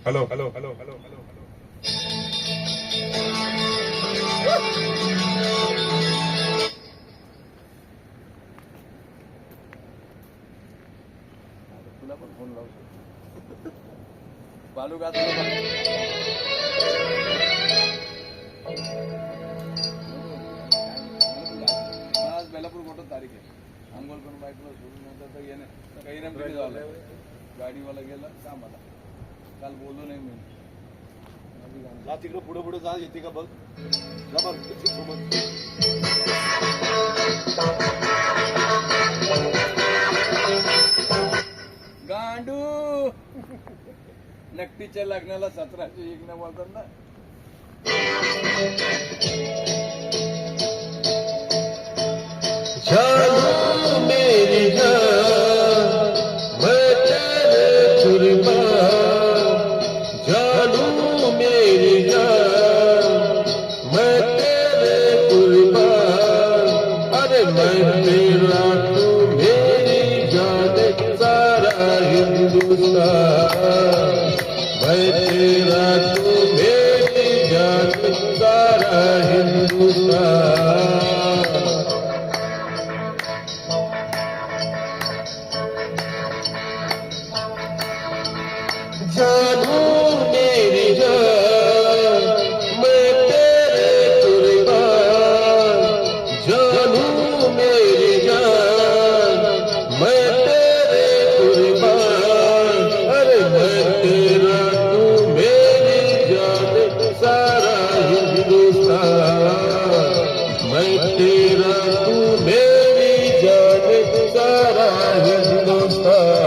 hello hello hello hello hello तुला पण phone लावू शकतो बालू का आज बेलापूर मोठं तारीख आहे अंघोळ करून बाईकला सोडून नंतर तर येणे काही नाही झालं गाडीवाला गेला कामाला काल बोललो नाही मी जा तिकडे पुढे पुढे जा येते का बघ जा बघ सोबत गांडू नक्कीच्या लग्नाला 1700 एक न बोलतात ना जानू मेरी जान मैं तेरे कुर्बान जानू मेरी जान मैं तेरे कुर्बान अरे मैं तेरा तू मेरी जान सारा हिंदुस्तान मैं तेरा तू मेरी जान सारा हिंदुस्तान जानू मेरी जान मैं तेरे कुर्बान जानू मेरी जान मैं तेरे कुर्बान अरे मैं तेरा तू मेरी जान सारा हिंदुस्तान मैं तेरा तू मेरी जान सारा हिंदुस्तान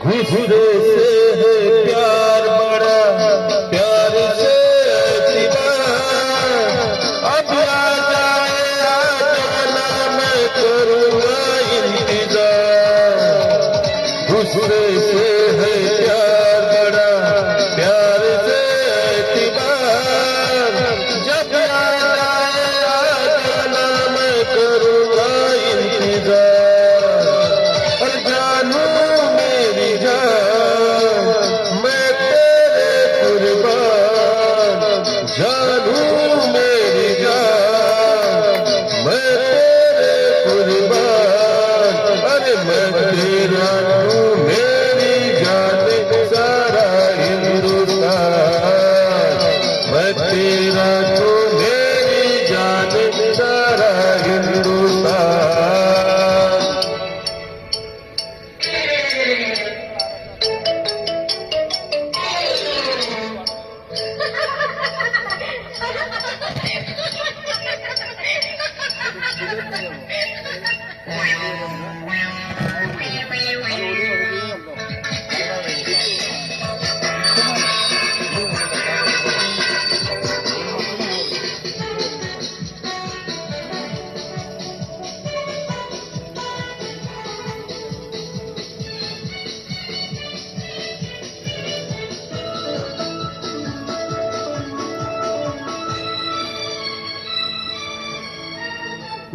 घुसरे से है प्यार बड़ा प्यार से दीवार अब आ जाए आ जाना मैं करूँगा इंतजार घुसरे से है प्यार बड़ा प्यार से दीवार जब आ जाए आ जाना मैं करूँगा इंतजार और जानू मेरी जान मैं तेरे कुर्बान जानू मेरी जान मैं तेरे कुर्बान अरे मैं तेरा तू मेरी जान सारा हिंदुस्तान मैं तेरा तू मेरी जान सारा हिंदुस्तान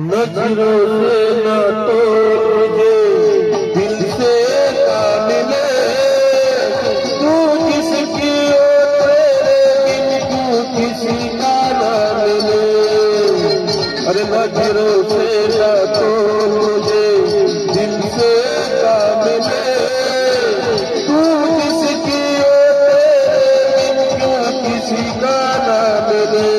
नजरों से न तो मुझे दिल से का मिले तू किसकी हो तेरे बिन तू किसी का ना मिले अरे नजरों से न तो मुझे दिल से का मिले तू किसकी हो तेरे बिन तू किसी का ना मिले